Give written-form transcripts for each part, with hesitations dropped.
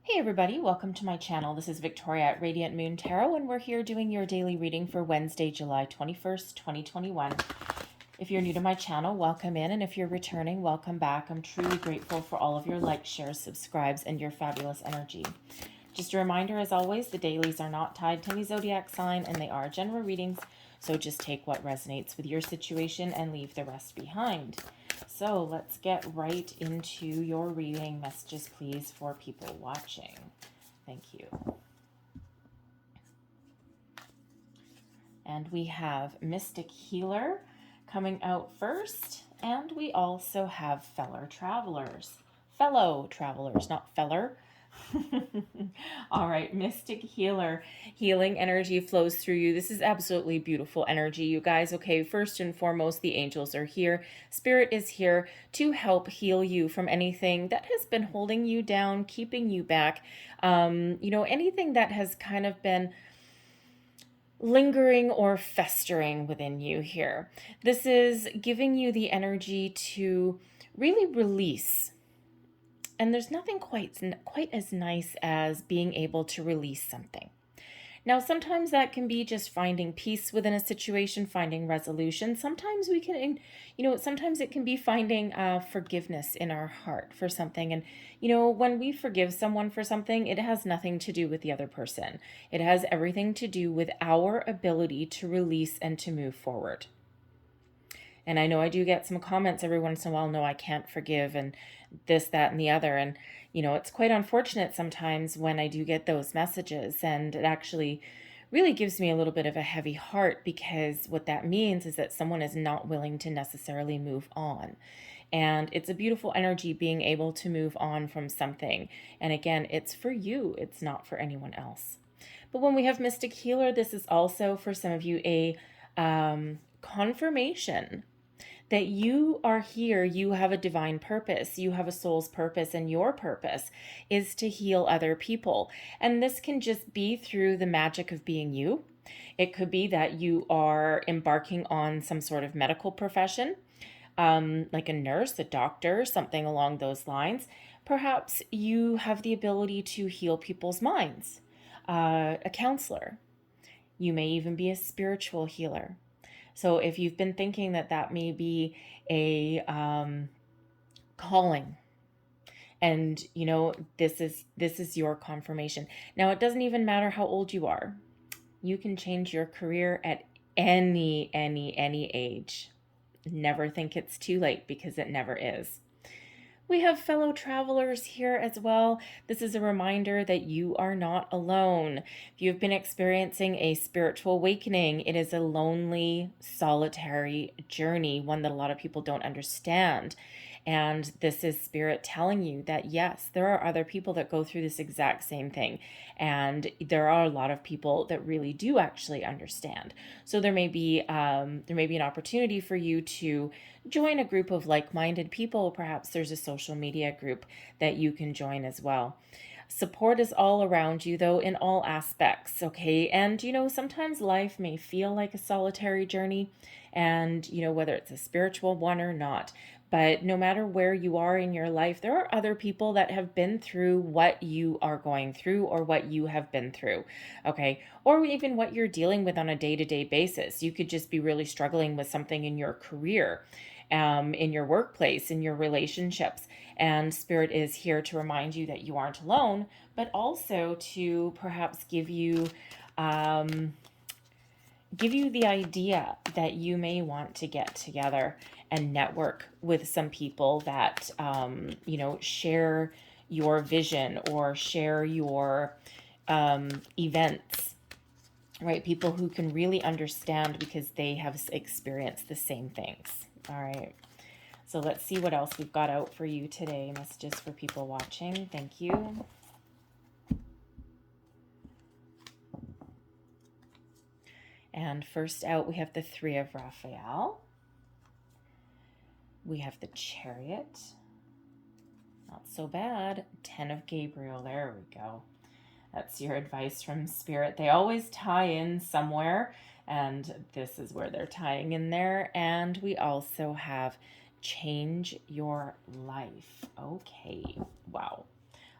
Hey everybody, welcome to my channel. This is Victoria at Radiant Moon Tarot, and we're here doing your daily reading for Wednesday, July 21st, 2021. If you're new to my channel, welcome in, and if you're returning, welcome back. I'm truly grateful for all of your likes, shares, subscribes, and your fabulous energy. Just a reminder, as always, the dailies are not tied to any zodiac sign, and they are general readings, so just take what resonates with your situation and leave the rest behind. So let's get right into your reading. Messages, please, for people watching. Thank you. And we have Mystic Healer coming out first, and we also have Fellow Travelers. Fellow Travelers, not feller. All right, Mystic Healer. Healing energy flows through you. This is absolutely beautiful energy, you guys. Okay, first and foremost, the angels are here. Spirit is here to help heal you from anything that has been holding you down, keeping you back. Anything that has kind of been lingering or festering within you here. This is giving you the energy to really release. And there's nothing quite as nice as being able to release something. Now, sometimes that can be just finding peace within a situation, finding resolution. Sometimes we can, sometimes it can be finding forgiveness in our heart for something. And, when we forgive someone for something, it has nothing to do with the other person. It has everything to do with our ability to release and to move forward. And I know I do get some comments every once in a while, no, I can't forgive, and this, that, and the other. And, it's quite unfortunate sometimes when I do get those messages, and it actually really gives me a little bit of a heavy heart, because what that means is that someone is not willing to necessarily move on. And it's a beautiful energy being able to move on from something. And again, it's for you, it's not for anyone else. But when we have Mystic Healer, this is also for some of you a confirmation that you are here, you have a divine purpose, you have a soul's purpose, and your purpose is to heal other people. And this can just be through the magic of being you. It could be that you are embarking on some sort of medical profession, like a nurse, a doctor, something along those lines. Perhaps you have the ability to heal people's minds, a counselor. You may even be a spiritual healer. So if you've been thinking that that may be a calling, and this is your confirmation. Now, it doesn't even matter how old you are. You can change your career at any age. Never think it's too late, because it never is. We have Fellow Travelers here as well. This is a reminder that you are not alone. If you've been experiencing a spiritual awakening, it is a lonely, solitary journey, one that a lot of people don't understand. And this is Spirit telling you that, yes, there are other people that go through this exact same thing. And there are a lot of people that really do actually understand. So there may be an opportunity for you to join a group of like-minded people. Perhaps there's a social media group that you can join as well. Support is all around you, though, in all aspects, okay? And, sometimes life may feel like a solitary journey, and, whether it's a spiritual one or not. But no matter where you are in your life, there are other people that have been through what you are going through, or what you have been through, okay? Or even what you're dealing with on a day-to-day basis. You could just be really struggling with something in your career, in your workplace, in your relationships. And Spirit is here to remind you that you aren't alone, but also to perhaps give you the idea that you may want to get together and network with some people that, share your vision or share your events, right? People who can really understand, because they have experienced the same things. All right. So let's see what else we've got out for you today. Messages for people watching. Thank you. And first out, we have the Three of Raphael. We have the Chariot. Not so bad. 10 of Gabriel. There we go. That's your advice from Spirit. They always tie in somewhere, and this is where they're tying in there. And we also have change your life. Okay. Wow.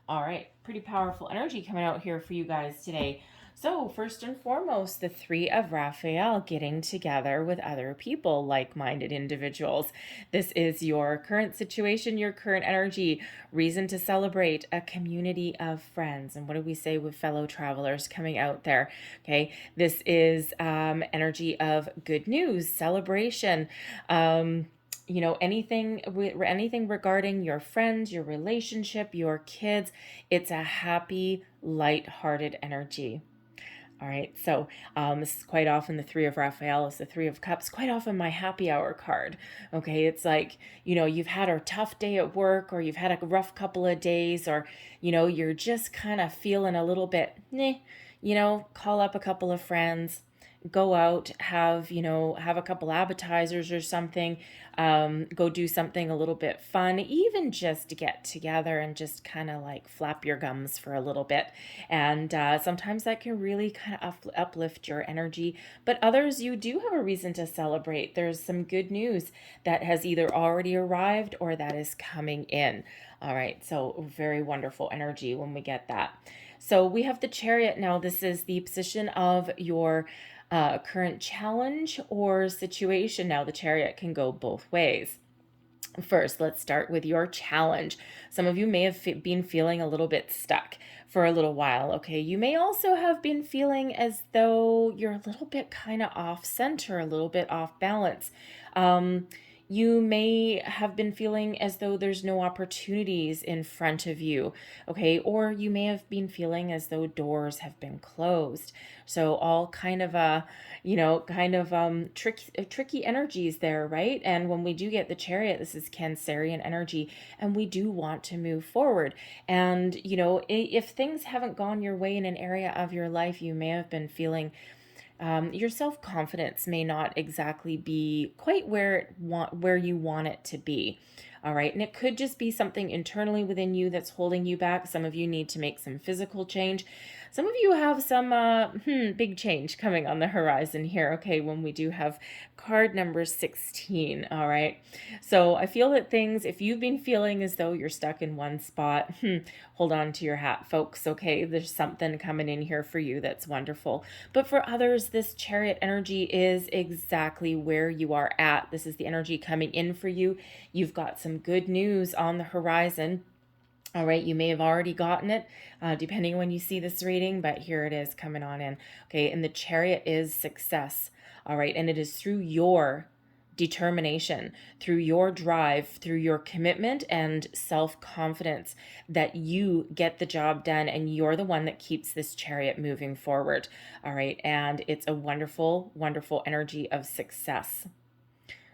All right, pretty powerful energy coming out here for you guys today. So, first and foremost, the Three of Raphael, getting together with other people, like minded individuals. This is your current situation, your current energy, reason to celebrate, a community of friends. And what do we say with fellow travelers coming out there? Okay, this is energy of good news, celebration. Anything regarding your friends, your relationship, your kids. It's a happy, light-hearted energy. All right, so this is quite often the Three of Raphael is the Three of Cups, quite often my happy hour card. Okay, it's like, you've had a tough day at work, or you've had a rough couple of days, or, you're just kind of feeling a little bit, call up a couple of friends, go out, have a couple appetizers or something, go do something a little bit fun, even just to get together and just kind of like flap your gums for a little bit. And sometimes that can really kind of uplift your energy. But others, you do have a reason to celebrate. There's some good news that has either already arrived or that is coming in. All right, so very wonderful energy when we get that. So we have the Chariot now. This is the position of your current challenge or situation. Now, the Chariot can go both ways. First, let's start with your challenge. Some of you may have been feeling a little bit stuck for a little while. Okay, you may also have been feeling as though you're a little bit kind of off center, a little bit off balance. You may have been feeling as though there's no opportunities in front of you, okay? Or you may have been feeling as though doors have been closed. So all kind of tricky energies there, right? And when we do get the Chariot, this is Cancerian energy, and we do want to move forward. And, if things haven't gone your way in an area of your life, you may have been feeling your self-confidence may not exactly be quite where you want it to be. All right. And it could just be something internally within you that's holding you back. Some of you need to make some physical change. Some of you have some big change coming on the horizon here. Okay. When we do have card number 16. All right. So I feel that if you've been feeling as though you're stuck in one spot, hold on to your hat, folks. Okay. There's something coming in here for you that's wonderful. But for others, this Chariot energy is exactly where you are at. This is the energy coming in for you. You've got some good news on the horizon. All right, you may have already gotten it, depending on when you see this reading, but here it is coming on in. Okay, and the Chariot is success. All right, and it is through your determination, through your drive, through your commitment and self-confidence that you get the job done, and you're the one that keeps this Chariot moving forward. All right, and it's a wonderful, wonderful energy of success.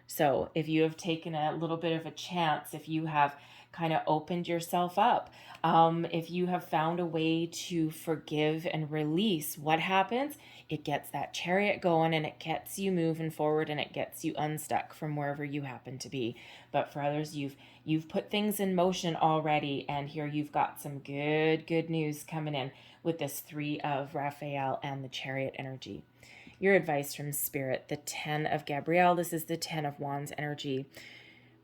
So if you have taken a little bit of a chance, if you have kind of opened yourself up, if you have found a way to forgive and release, what happens? It gets that Chariot going, and it gets you moving forward, and it gets you unstuck from wherever you happen to be. But for others, you've put things in motion already, and here you've got some good news coming in with this Three of Raphael and the Chariot energy. Your advice from Spirit, the 10 of Gabrielle. This is the 10 of Wands energy.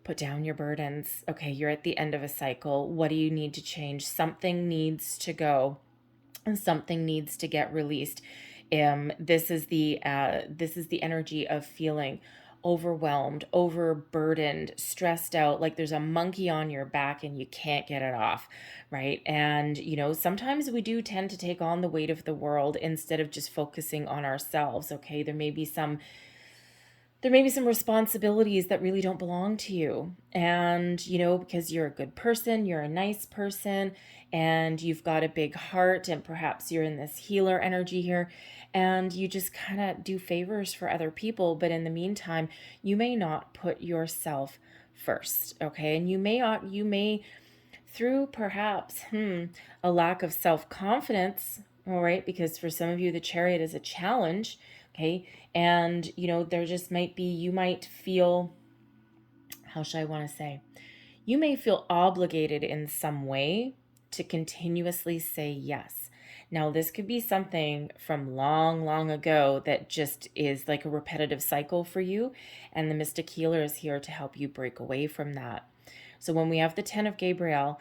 Put down your burdens. Okay, you're at the end of a cycle. What do you need to change? Something needs to go, and something needs to get released. This is the energy of feeling overwhelmed, overburdened, stressed out, like there's a monkey on your back and you can't get it off, right? And, sometimes we do tend to take on the weight of the world instead of just focusing on ourselves, okay? There may be some responsibilities that really don't belong to you. And, because you're a good person, you're a nice person, and you've got a big heart, and perhaps you're in this healer energy here, and you just kind of do favors for other people. But in the meantime, you may not put yourself first, okay? And you may through perhaps a lack of self-confidence, all right? Because for some of you, the Chariot is a challenge, okay? And, there just might be, you might feel, how should I want to say? You may feel obligated in some way to continuously say yes. Now, this could be something from long ago that just is like a repetitive cycle for you. And the Mystic Healer is here to help you break away from that. So when we have the 10 of Gabriel,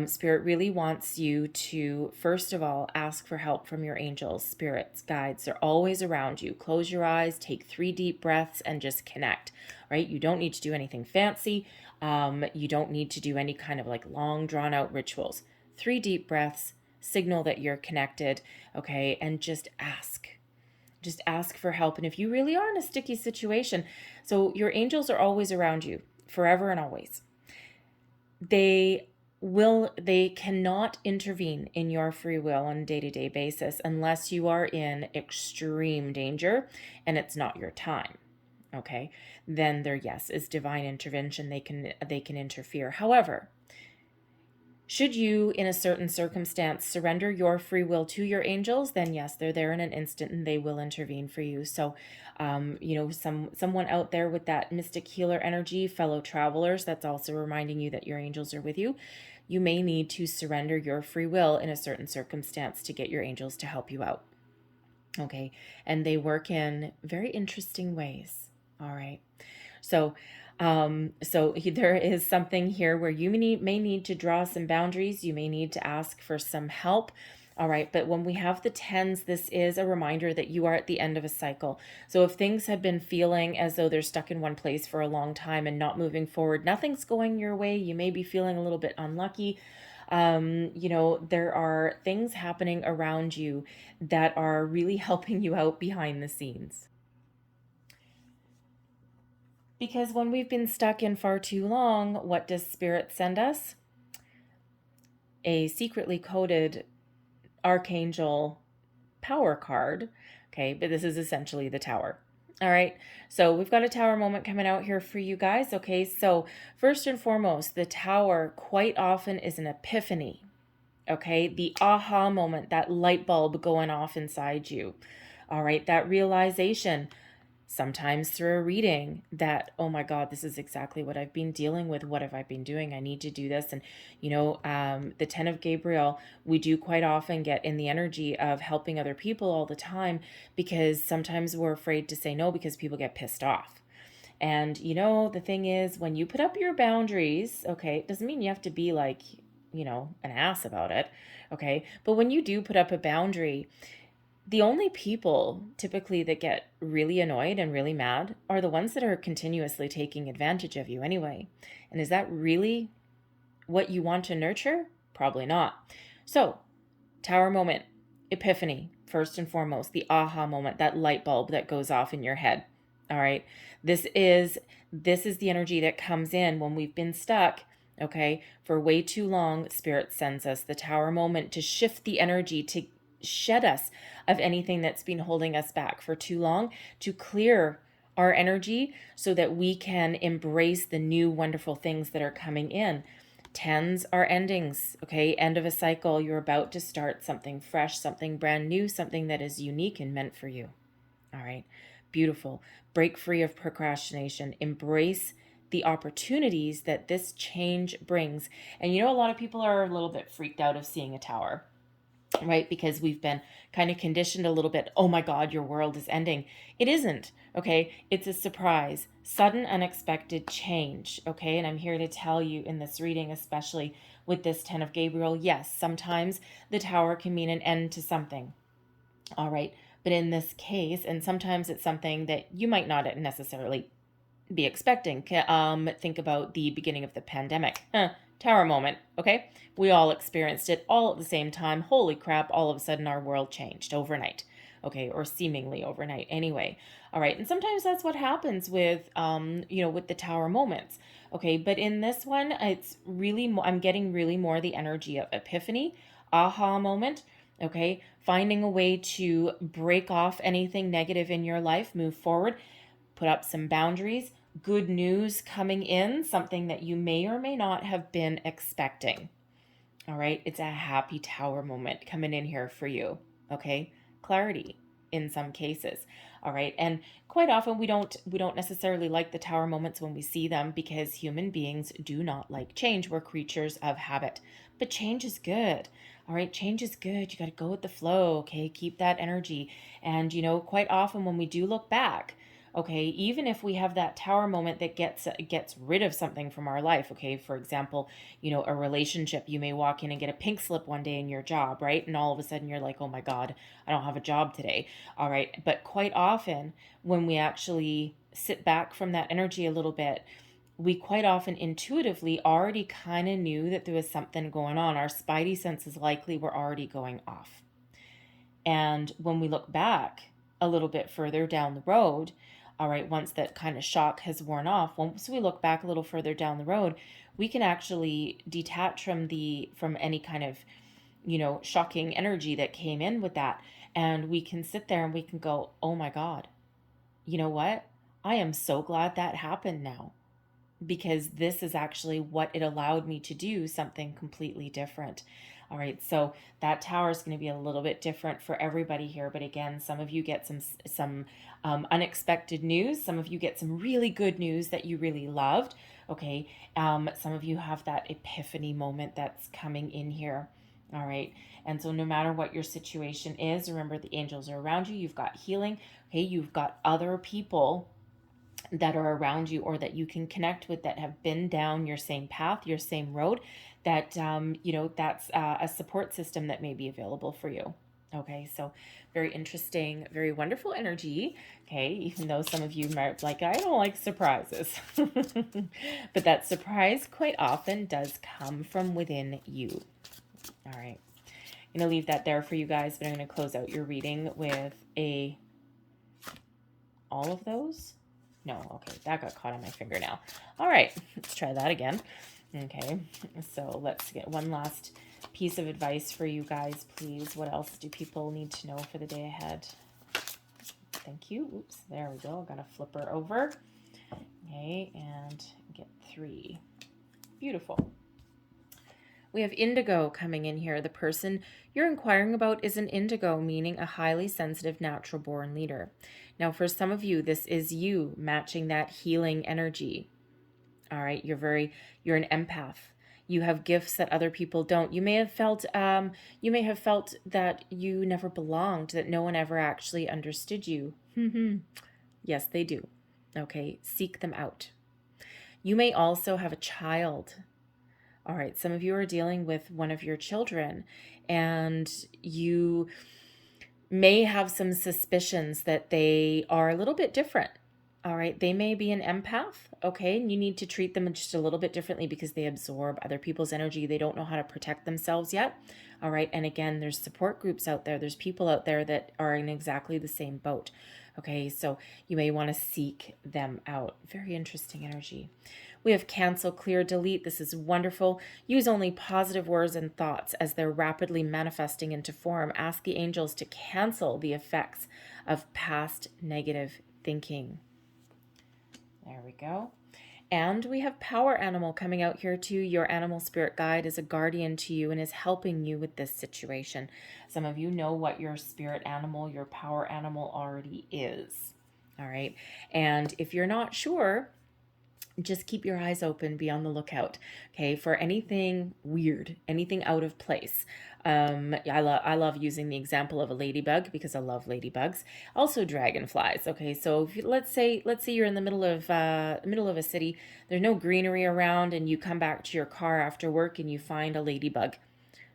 Spirit really wants you to, first of all, ask for help from your angels, spirits, guides. They're always around you. Close your eyes, take 3 deep breaths, and just connect, right? You don't need to do anything fancy. You don't need to do any kind of like long, drawn out rituals. 3 deep breaths, signal that you're connected, okay? And just ask. Just ask for help. And if you really are in a sticky situation, so your angels are always around you, forever and always. They cannot intervene in your free will on a day-to-day basis unless you are in extreme danger and it's not your time. Okay? Then there, yes, is divine intervention. They can interfere. However, should you, in a certain circumstance, surrender your free will to your angels, then yes, they're there in an instant and they will intervene for you. So, someone out there with that mystic healer energy, fellow travelers, that's also reminding you that your angels are with you. You may need to surrender your free will in a certain circumstance to get your angels to help you out. Okay, and they work in very interesting ways. All right, so there is something here where you may need to draw some boundaries. You may need to ask for some help. All right. But when we have the 10s, this is a reminder that you are at the end of a cycle. So if things have been feeling as though they're stuck in one place for a long time and not moving forward, nothing's going your way. You may be feeling a little bit unlucky. There are things happening around you that are really helping you out behind the scenes. Because when we've been stuck in far too long, what does Spirit send us? A secretly coded archangel power card. Okay, but this is essentially the Tower. All right, so we've got a Tower moment coming out here for you guys. Okay, so first and foremost, the Tower quite often is an epiphany. Okay, the aha moment, that light bulb going off inside you. All right, that realization, sometimes through a reading, that, oh my God, this is exactly what I've been dealing with. What have I been doing? I need to do this. And, the 10 of Gabriel, we do quite often get in the energy of helping other people all the time, because sometimes we're afraid to say no because people get pissed off. And, the thing is, when you put up your boundaries, okay, it doesn't mean you have to be like, an ass about it. Okay. But when you do put up a boundary, the only people typically that get really annoyed and really mad are the ones that are continuously taking advantage of you anyway. And is that really what you want to nurture? Probably not. So, Tower moment, epiphany, first and foremost, the aha moment, that light bulb that goes off in your head. All right. This is the energy that comes in when we've been stuck, okay, for way too long. Spirit sends us the Tower moment to shift the energy, to shed us of anything that's been holding us back for too long, to clear our energy so that we can embrace the new wonderful things that are coming in. 10s are endings, okay? End of a cycle. You're about to start something fresh, something brand new, something that is unique and meant for you. All right. Beautiful. Break free of procrastination. Embrace the opportunities that this change brings. And a lot of people are a little bit freaked out of seeing a tower, right? Because we've been kind of conditioned a little bit. Oh my God, your world is ending. It isn't, okay? It's a surprise, sudden, unexpected change, okay? And I'm here to tell you in this reading, especially with this 10 of Gabriel, yes, sometimes the Tower can mean an end to something, all right? But in this case, and sometimes it's something that you might not necessarily be expecting. Think about the beginning of the pandemic. Tower moment, okay? We all experienced it all at the same time. Holy crap, all of a sudden our world changed overnight, okay? Or seemingly overnight anyway. All right, and sometimes that's what happens with, with the Tower moments, okay? But in this one, it's really, I'm getting really more the energy of epiphany, aha moment, okay? Finding a way to break off anything negative in your life, move forward, put up some boundaries, good news coming in, something that you may or may not have been expecting. All right, it's a happy Tower moment coming in here for you, okay? Clarity in some cases. All right, and quite often we don't necessarily like the Tower moments when we see them, because human beings do not like change. We're creatures of habit. But change is good. All right, change is good. You got to go with the flow, okay? Keep that energy. And quite often when we do look back, Okay, even if we have that tower moment that gets rid of something from our life. Okay, for example, a relationship, you may walk in and get a pink slip one day in your job, right? And all of a sudden you're like, oh my God, I don't have a job today. All right, but quite often when we actually sit back from that energy a little bit, we quite often intuitively already kind of knew that there was something going on. Our spidey senses likely were already going off. And when we look back a little bit further down the road, all right, once that kind of shock has worn off, once we look back a little further down the road, we can actually detach from any kind of, shocking energy that came in with that. And we can sit there and we can go, oh my God, you know what? I am so glad that happened now, because this is actually what it allowed me to do, something completely different. All right, so that tower is going to be a little bit different for everybody here. But again, some of you get some unexpected news. Some of you get some really good news that you really loved. Okay, some of you have that epiphany moment that's coming in here. All right, and so no matter what your situation is, remember the angels are around you. You've got healing. Okay, you've got other people that are around you or that you can connect with that have been down your same path, your same road, that that's a support system that may be available for you. Okay, so very interesting, very wonderful energy. Okay, even though some of you might like, I don't like surprises. But that surprise quite often does come from within you. All right, I'm going to leave that there for you guys, but I'm going to close out your reading with all of those. No, okay, that got caught on my fingernail. All right, let's try that again. Okay, so let's get one last piece of advice for you guys, please. What else do people need to know for the day ahead? Thank you. Oops, there we go. Got to flip her over. Okay, and get 3. Beautiful. We have indigo coming in here. The person you're inquiring about is an indigo, meaning a highly sensitive natural born leader. Now, for some of you, this is you matching that healing energy. All right, you're an empath. You have gifts that other people don't. You may have felt that you never belonged, that no one ever actually understood you. Yes, they do. Okay, seek them out. You may also have a child. All right, some of you are dealing with one of your children, and you may have some suspicions that they are a little bit different. All right, they may be an empath, okay, and you need to treat them just a little bit differently because they absorb other people's energy. They don't know how to protect themselves yet. All right, and again, there's support groups out there. There's people out there that are in exactly the same boat. Okay, so you may want to seek them out. Very interesting energy. We have cancel, clear, delete. This is wonderful. Use only positive words and thoughts as they're rapidly manifesting into form. Ask the angels to cancel the effects of past negative thinking. There we go. And we have power animal coming out here too. Your animal spirit guide is a guardian to you and is helping you with this situation. Some of you know what your spirit animal, your power animal already is. All right. And if you're not sure, just keep your eyes open, be on the lookout, okay, for anything weird, anything out of place. I love using the example of a ladybug because I love ladybugs. Also dragonflies. Okay, so if let's say you're in the middle of a city, there's no greenery around, and you come back to your car after work and you find a ladybug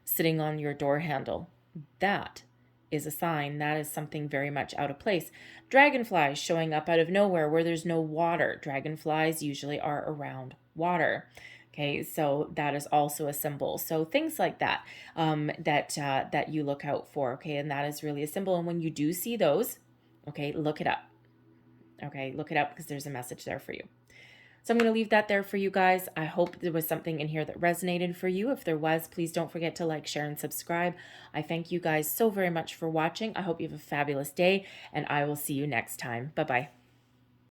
sitting on your door handle. That is a sign. That is something very much out of place. Dragonflies showing up out of nowhere where there's no water. Dragonflies usually are around water. Okay, so that is also a symbol. So things like that, that you look out for. Okay, and that is really a symbol. And when you do see those, okay, look it up. Okay, look it up because there's a message there for you. So I'm going to leave that there for you guys. I hope there was something in here that resonated for you. If there was, please don't forget to like, share, and subscribe. I thank you guys so very much for watching. I hope you have a fabulous day, and I will see you next time. Bye-bye.